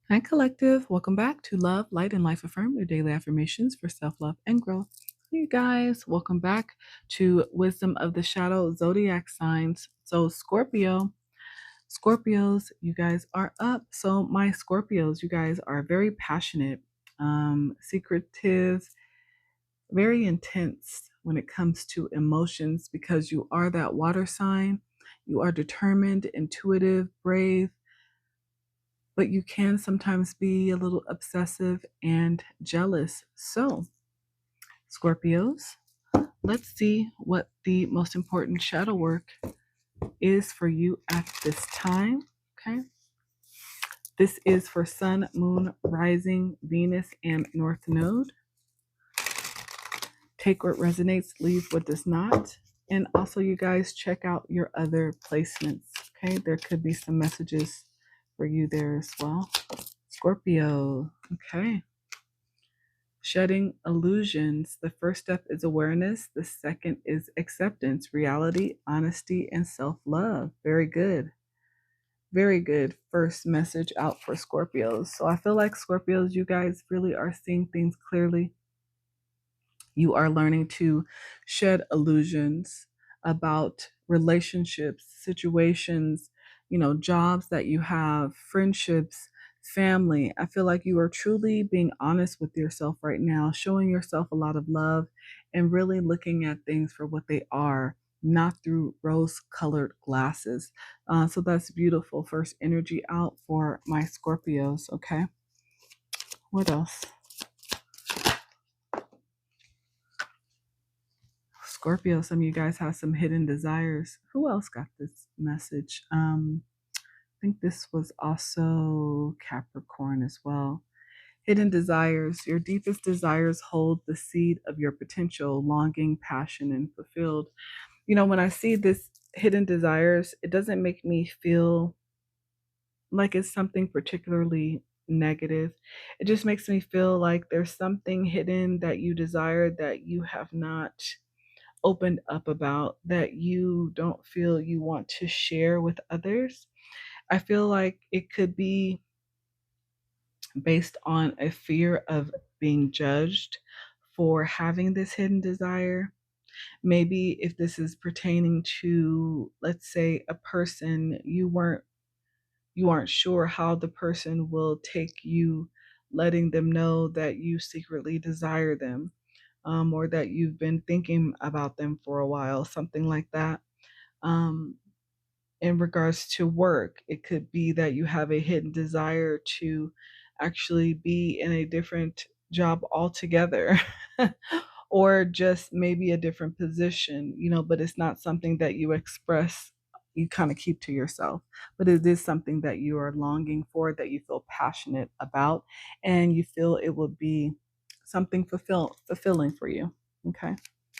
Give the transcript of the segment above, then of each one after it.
Hi, Collective. Welcome back to Love, Light, and Life Affirmed, your daily affirmations for self love and growth. Hey, guys. Welcome back to Wisdom of the Shadow Zodiac signs. So, Scorpios, you guys are up. So, my Scorpios, you guys are very passionate, secretive, very intense when it comes to emotions because you are that water sign. You are determined, intuitive, brave, but you can sometimes be a little obsessive and jealous. So, Scorpios, let's see what the most important shadow work is for you at this time. Okay. This is for Sun, Moon, Rising, Venus, and North Node. Take what resonates, leave what does not. And also, you guys check out your other placements. Okay. There could be some messages for you there as well. Scorpio. Okay. Shedding illusions. The first step is awareness. The second is acceptance, reality, honesty, and self love. Very good. Very good first message out for Scorpios. So I feel like Scorpios, you guys really are seeing things clearly. You are learning to shed illusions about relationships, situations, jobs that you have, friendships, family. I feel like you are truly being honest with yourself right now, showing yourself a lot of love and really looking at things for what they are, not through rose colored glasses. So that's beautiful. First energy out for my Scorpios. Okay. What else? Scorpio, some of you guys have some hidden desires. Who else got this message? I think this was also Capricorn as well. Hidden desires. Your deepest desires hold the seed of your potential, longing, passion, and fulfilled. When I see this hidden desires, it doesn't make me feel like it's something particularly negative. It just makes me feel like there's something hidden that you desire that you have not opened up about, that you don't feel you want to share with others. I feel like it could be based on a fear of being judged for having this hidden desire. Maybe if this is pertaining to, let's say, a person you aren't sure how the person will take you letting them know that you secretly desire them, or that you've been thinking about them for a while, something like that. Um, in regards to work, it could be that you have a hidden desire to actually be in a different job altogether, or just maybe a different position, but it's not something that you express, you kind of keep to yourself. But it is something that you are longing for, that you feel passionate about, and you feel it will be something fulfilling for you. Okay.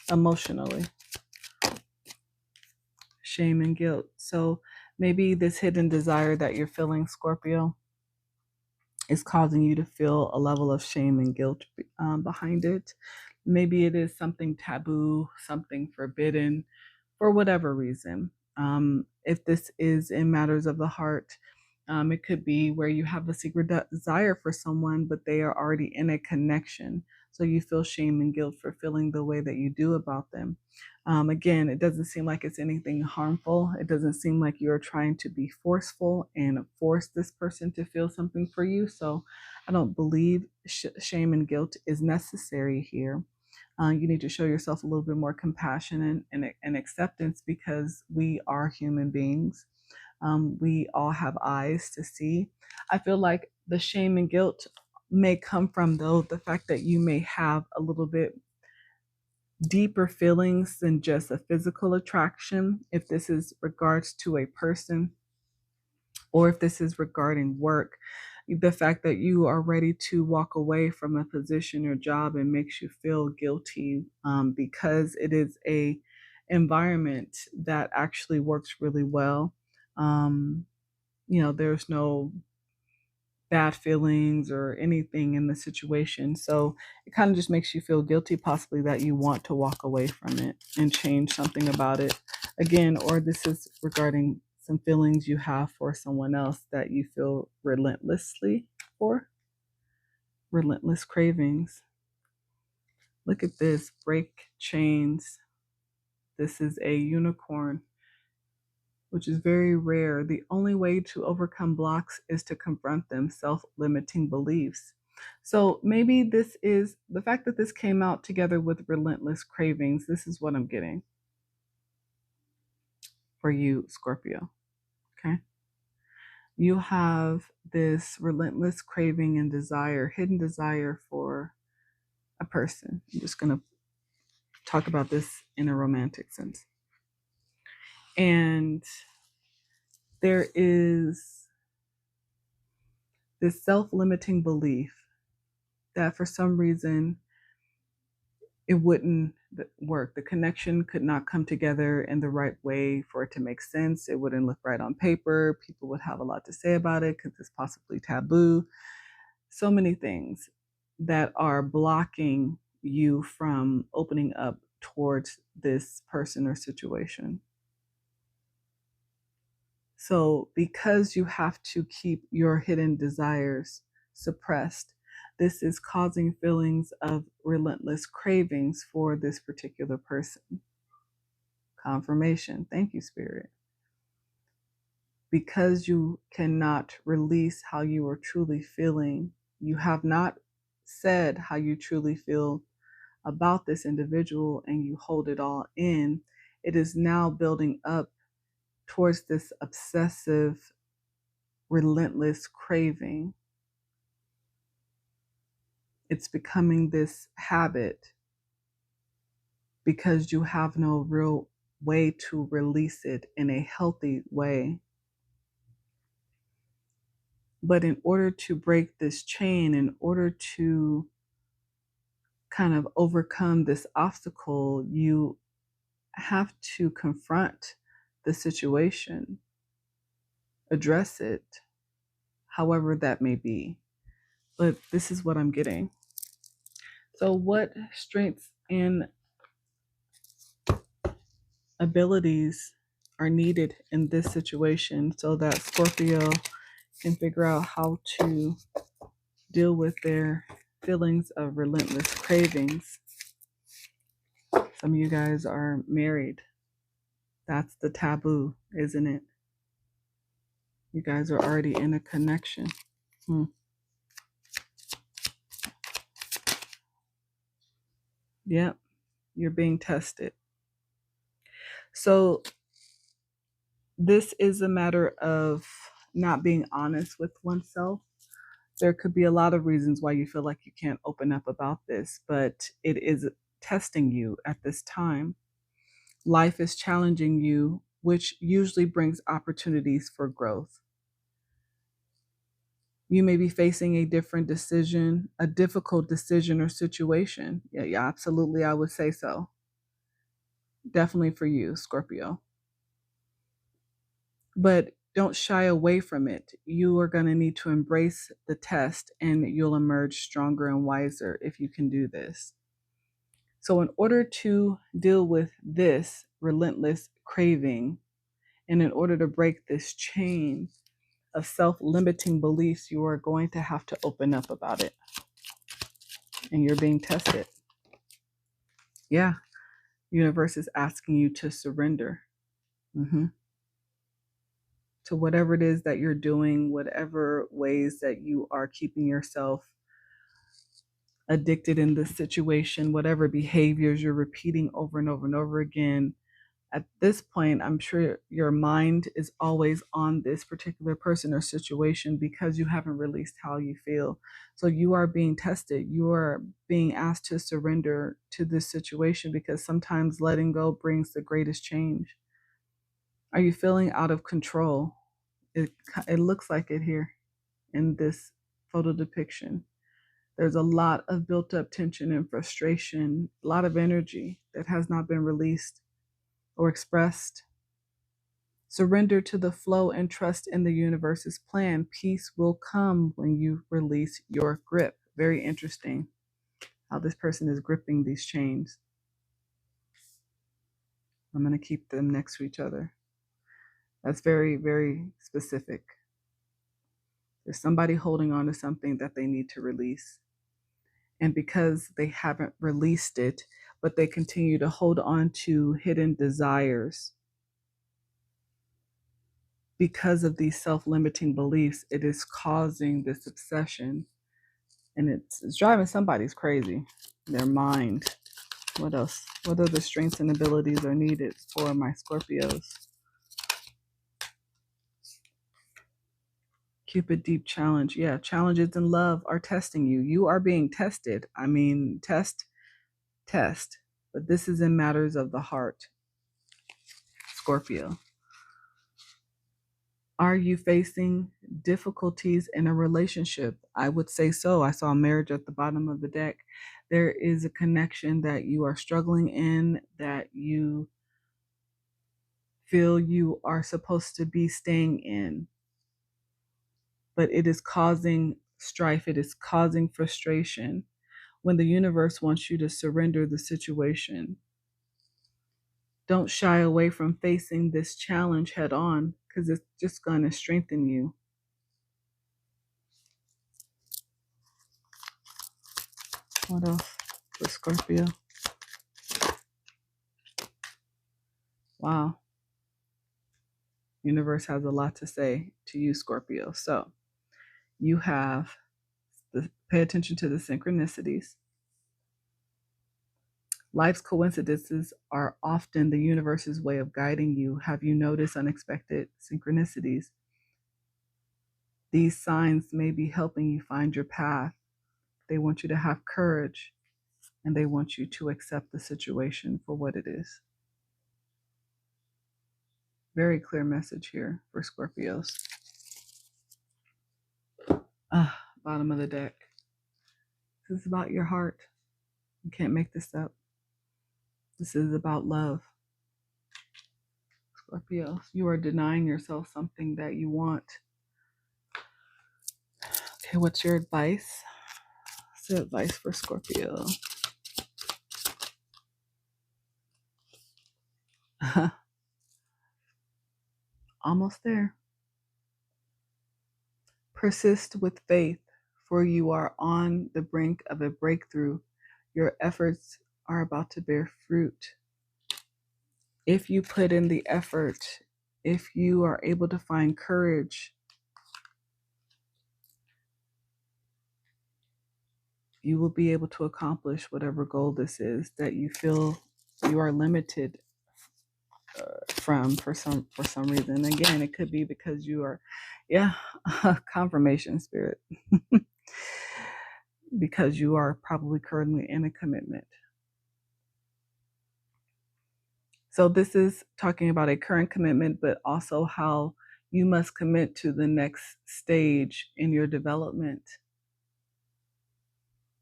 Emotionally. Shame and guilt. So maybe this hidden desire that you're feeling, Scorpio, is causing you to feel a level of shame and guilt behind it. Maybe it is something taboo, something forbidden, for whatever reason. If this is in matters of the heart, it could be where you have a secret desire for someone, but they are already in a connection. So you feel shame and guilt for feeling the way that you do about them. Again, it doesn't seem like it's anything harmful. It doesn't seem like you're trying to be forceful and force this person to feel something for you. So I don't believe shame and guilt is necessary here. You need to show yourself a little bit more compassion and acceptance, because we are human beings. We all have eyes to see. I feel like the shame and guilt may come from, though, the fact that you may have a little bit deeper feelings than just a physical attraction, if this is regards to a person or if this is regarding work. The fact that you are ready to walk away from a position or job and makes you feel guilty, because it is a environment that actually works really well. um, there's no bad feelings or anything in the situation. So it kind of just makes you feel guilty, possibly, that you want to walk away from it and change something about it. Again, or this is regarding some feelings you have for someone else that you feel relentlessly relentless cravings. Look at this, break chains. This is a unicorn, which is very rare. The only way to overcome blocks is to confront them, self-limiting beliefs. So maybe this is the fact that this came out together with relentless cravings. This is what I'm getting for you, Scorpio. Okay. You have this relentless craving and desire, hidden desire for a person. I'm just going to talk about this in a romantic sense. And there is this self-limiting belief that for some reason it wouldn't work. The connection could not come together in the right way for it to make sense. It wouldn't look right on paper. People would have a lot to say about it because it's possibly taboo. So many things that are blocking you from opening up towards this person or situation. So because you have to keep your hidden desires suppressed, this is causing feelings of relentless cravings for this particular person. Confirmation. Thank you, Spirit. Because you cannot release how you are truly feeling, you have not said how you truly feel about this individual, and you hold it all in, it is now building up towards this obsessive, relentless craving. It's becoming this habit because you have no real way to release it in a healthy way. But in order to break this chain, in order to kind of overcome this obstacle, you have to confront the situation, address it, however that may be. But this is what I'm getting. So what strengths and abilities are needed in this situation so that Scorpio can figure out how to deal with their feelings of relentless cravings? Some of you guys are married. That's the taboo, isn't it? You guys are already in a connection. Yep, you're being tested. So this is a matter of not being honest with oneself. There could be a lot of reasons why you feel like you can't open up about this, but it is testing you at this time. Life is challenging you, which usually brings opportunities for growth. You may be facing a different decision, a difficult decision or situation. Yeah, absolutely, I would say so. Definitely for you, Scorpio. But don't shy away from it. You are going to need to embrace the test, and you'll emerge stronger and wiser if you can do this. So in order to deal with this relentless craving, and in order to break this chain of self-limiting beliefs, you are going to have to open up about it. And you're being tested. Yeah. Universe is asking you to surrender. To whatever it is that you're doing, whatever ways that you are keeping yourself addicted in this situation, whatever behaviors you're repeating over and over and over again. At this point, I'm sure your mind is always on this particular person or situation because you haven't released how you feel. So you are being tested. You are being asked to surrender to this situation because sometimes letting go brings the greatest change. Are you feeling out of control? It looks like it here in this photo depiction. There's a lot of built up tension and frustration, a lot of energy that has not been released or expressed. Surrender to the flow and trust in the universe's plan. Peace will come when you release your grip. Very interesting how this person is gripping these chains. I'm going to keep them next to each other. That's very, very specific. There's somebody holding on to something that they need to release. And because they haven't released it, but they continue to hold on to hidden desires, because of these self-limiting beliefs, it is causing this obsession, and it's driving somebody's crazy. Their mind. What else? What other strengths and abilities are needed for my Scorpios? Cupid deep challenge. Yeah, challenges in love are testing you. You are being tested. I mean, test. But this is in matters of the heart, Scorpio. Are you facing difficulties in a relationship? I would say so. I saw marriage at the bottom of the deck. There is a connection that you are struggling in, that you feel you are supposed to be staying in, but it is causing strife. It is causing frustration when the universe wants you to surrender the situation. Don't shy away from facing this challenge head on, because it's just going to strengthen you. What else for Scorpio? Wow. Universe has a lot to say to you, Scorpio. So you have pay attention to the synchronicities. Life's coincidences are often the universe's way of guiding you. Have you noticed unexpected synchronicities? These signs may be helping you find your path. They want you to have courage, and they want you to accept the situation for what it is. Very clear message here for Scorpios. Bottom of the deck. This is about your heart. You can't make this up. This is about love. Scorpio, you are denying yourself something that you want. Okay, what's your advice? What's the advice for Scorpio? Almost there. Persist with faith, for you are on the brink of a breakthrough. Your efforts are about to bear fruit. If you put in the effort, if you are able to find courage, you will be able to accomplish whatever goal this is that you feel you are limited from for some reason. Again, it could be because you are, confirmation spirit, because you are probably currently in a commitment. So this is talking about a current commitment, but also how you must commit to the next stage in your development,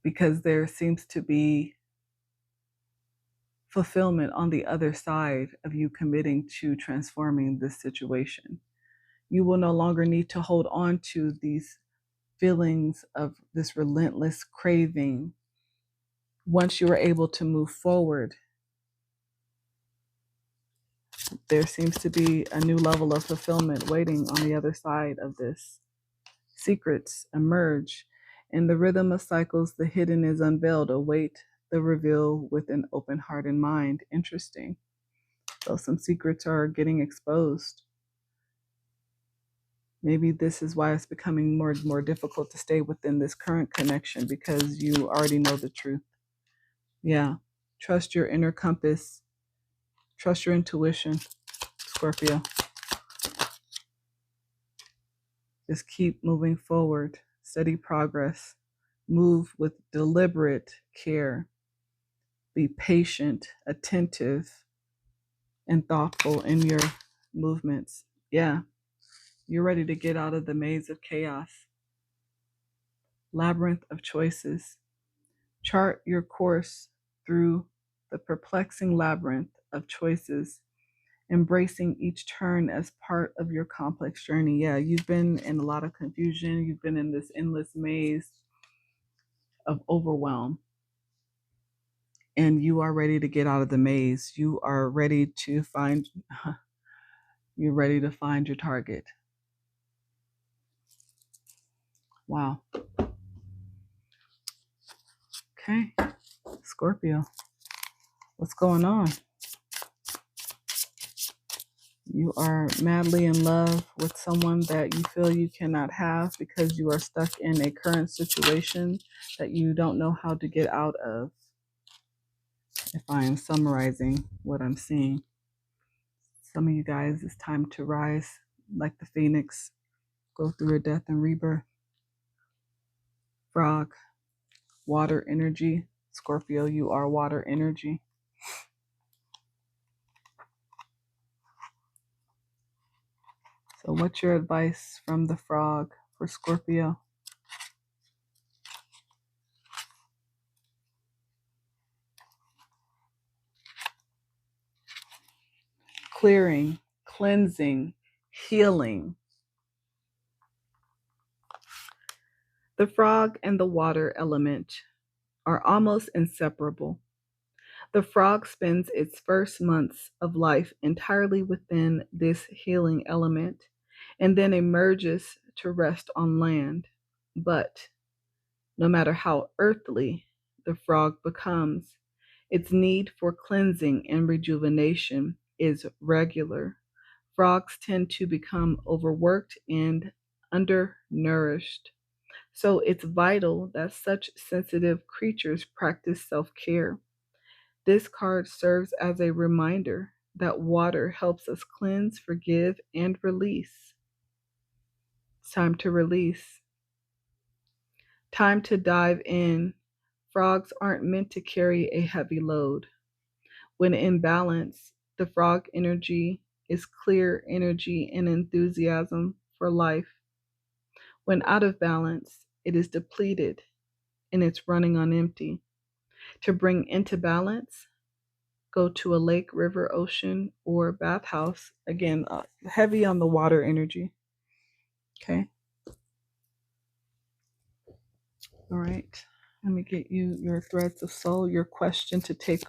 because there seems to be fulfillment on the other side of you committing to transforming this situation. You will no longer need to hold on to these feelings of this relentless craving. Once you are able to move forward, there seems to be a new level of fulfillment waiting on the other side of this. Secrets emerge. In the rhythm of cycles, the hidden is unveiled. Await the reveal with an open heart and mind. Interesting. So some secrets are getting exposed. Maybe this is why it's becoming more and more difficult to stay within this current connection, because you already know the truth. Yeah. Trust your inner compass. Trust your intuition, Scorpio. Just keep moving forward. Steady progress. Move with deliberate care. Be patient, attentive, and thoughtful in your movements. Yeah. You're ready to get out of the maze of chaos. Labyrinth of choices. Chart your course through the perplexing labyrinth of choices, embracing each turn as part of your complex journey. Yeah, you've been in a lot of confusion. You've been in this endless maze of overwhelm, and you are ready to get out of the maze. You are ready to find, you're ready to find your target. Wow. Okay, Scorpio, what's going on? You are madly in love with someone that you feel you cannot have because you are stuck in a current situation that you don't know how to get out of. If I am summarizing what I'm seeing, some of you guys, it's time to rise like the phoenix, go through a death and rebirth. Frog, water energy. Scorpio, you are water energy. So what's your advice from the frog for Scorpio? Clearing, cleansing, healing. The frog and the water element are almost inseparable. The frog spends its first months of life entirely within this healing element and then emerges to rest on land. But no matter how earthly the frog becomes, its need for cleansing and rejuvenation is regular. Frogs tend to become overworked and undernourished. So it's vital that such sensitive creatures practice self care. This card serves as a reminder that water helps us cleanse, forgive, and release. It's time to release. Time to dive in. Frogs aren't meant to carry a heavy load. When in balance, the frog energy is clear energy and enthusiasm for life. When out of balance, it is depleted and it's running on empty. To bring into balance, go to a lake, river, ocean, or bathhouse. Again, heavy on the water energy. Okay. All right. Let me get you your threads of soul, your question to take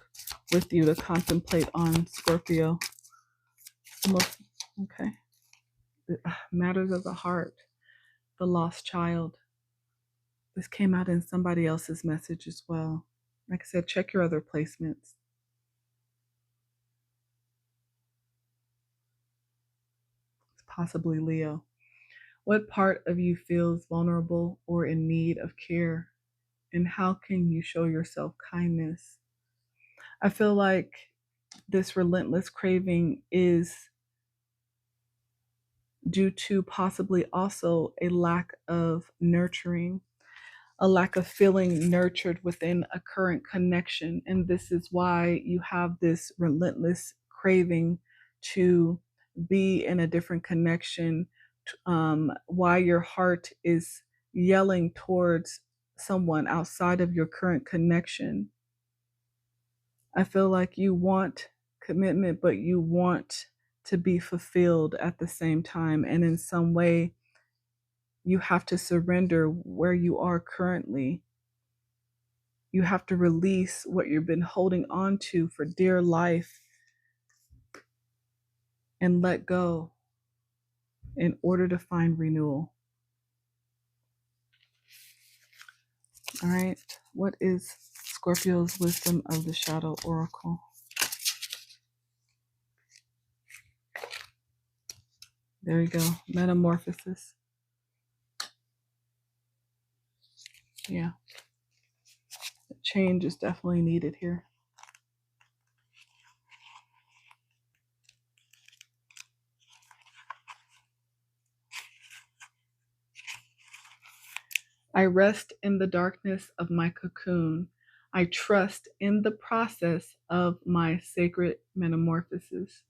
with you to contemplate on Scorpio. Okay. The matters of the heart, the lost child. This came out in somebody else's message as well. Like I said, check your other placements. It's possibly Leo. What part of you feels vulnerable or in need of care? And how can you show yourself kindness? I feel like this relentless craving is due to possibly also a lack of nurturing, a lack of feeling nurtured within a current connection. And this is why you have this relentless craving to be in a different connection, why your heart is yelling towards someone outside of your current connection. I feel like you want commitment, but you want to be fulfilled at the same time. And in some way, you have to surrender where you are currently. You have to release what you've been holding on to for dear life and let go in order to find renewal. All right. What is Scorpio's wisdom of the shadow oracle? There you go. Metamorphosis. Yeah. Change is definitely needed here. I rest in the darkness of my cocoon. I trust in the process of my sacred metamorphosis.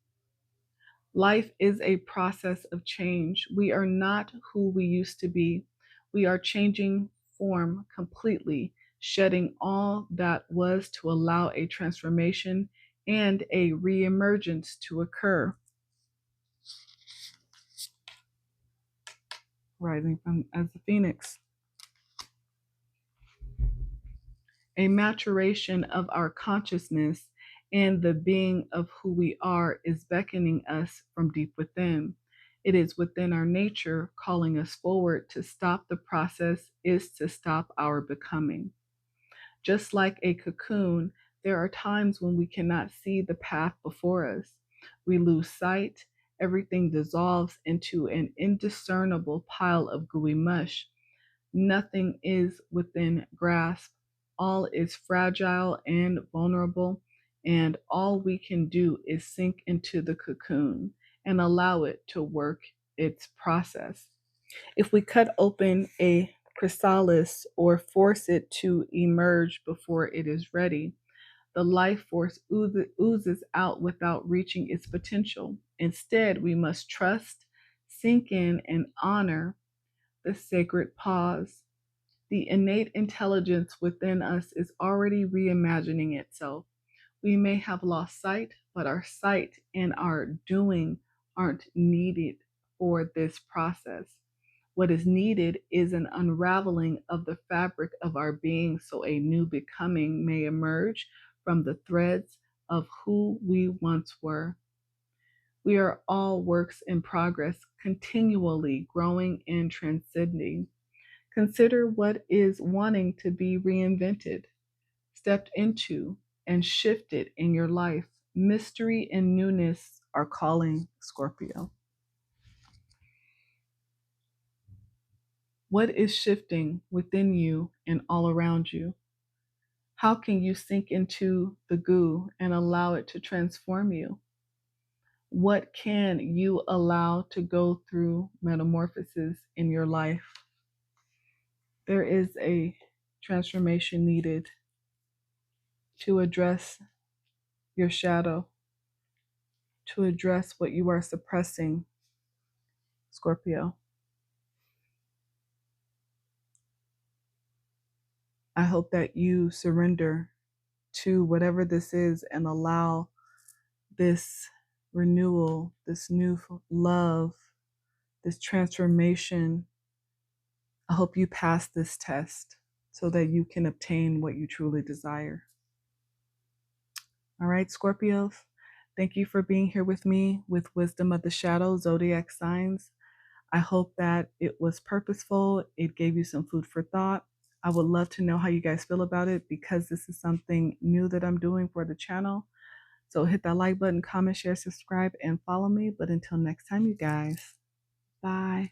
Life is a process of change. We are not who we used to be. We are changing form completely, shedding all that was to allow a transformation and a reemergence to occur. Rising from as the phoenix. A maturation of our consciousness and the being of who we are is beckoning us from deep within. It is within our nature calling us forward. To stop the process is to stop our becoming. Just like a cocoon, there are times when we cannot see the path before us. We lose sight, everything dissolves into an indiscernible pile of gooey mush. Nothing is within grasp. All is fragile and vulnerable, and all we can do is sink into the cocoon and allow it to work its process. If we cut open a chrysalis or force it to emerge before it is ready, the life force oozes out without reaching its potential. Instead, we must trust, sink in, and honor the sacred pause. The innate intelligence within us is already reimagining itself. We may have lost sight, but our sight and our doing aren't needed for this process. What is needed is an unraveling of the fabric of our being so a new becoming may emerge from the threads of who we once were. We are all works in progress, continually growing and transcending. Consider what is wanting to be reinvented, stepped into, and shifted in your life. Mystery and newness are calling, Scorpio. What is shifting within you and all around you? How can you sink into the goo and allow it to transform you? What can you allow to go through metamorphosis in your life? There is a transformation needed to address your shadow, to address what you are suppressing, Scorpio. I hope that you surrender to whatever this is and allow this renewal, this new love, this transformation. I hope you pass this test so that you can obtain what you truly desire. All right, Scorpios, thank you for being here with me with Wisdom of the Shadow, Zodiac Signs. I hope that it was purposeful. It gave you some food for thought. I would love to know how you guys feel about it because this is something new that I'm doing for the channel. So hit that like button, comment, share, subscribe, and follow me. But until next time, you guys, bye.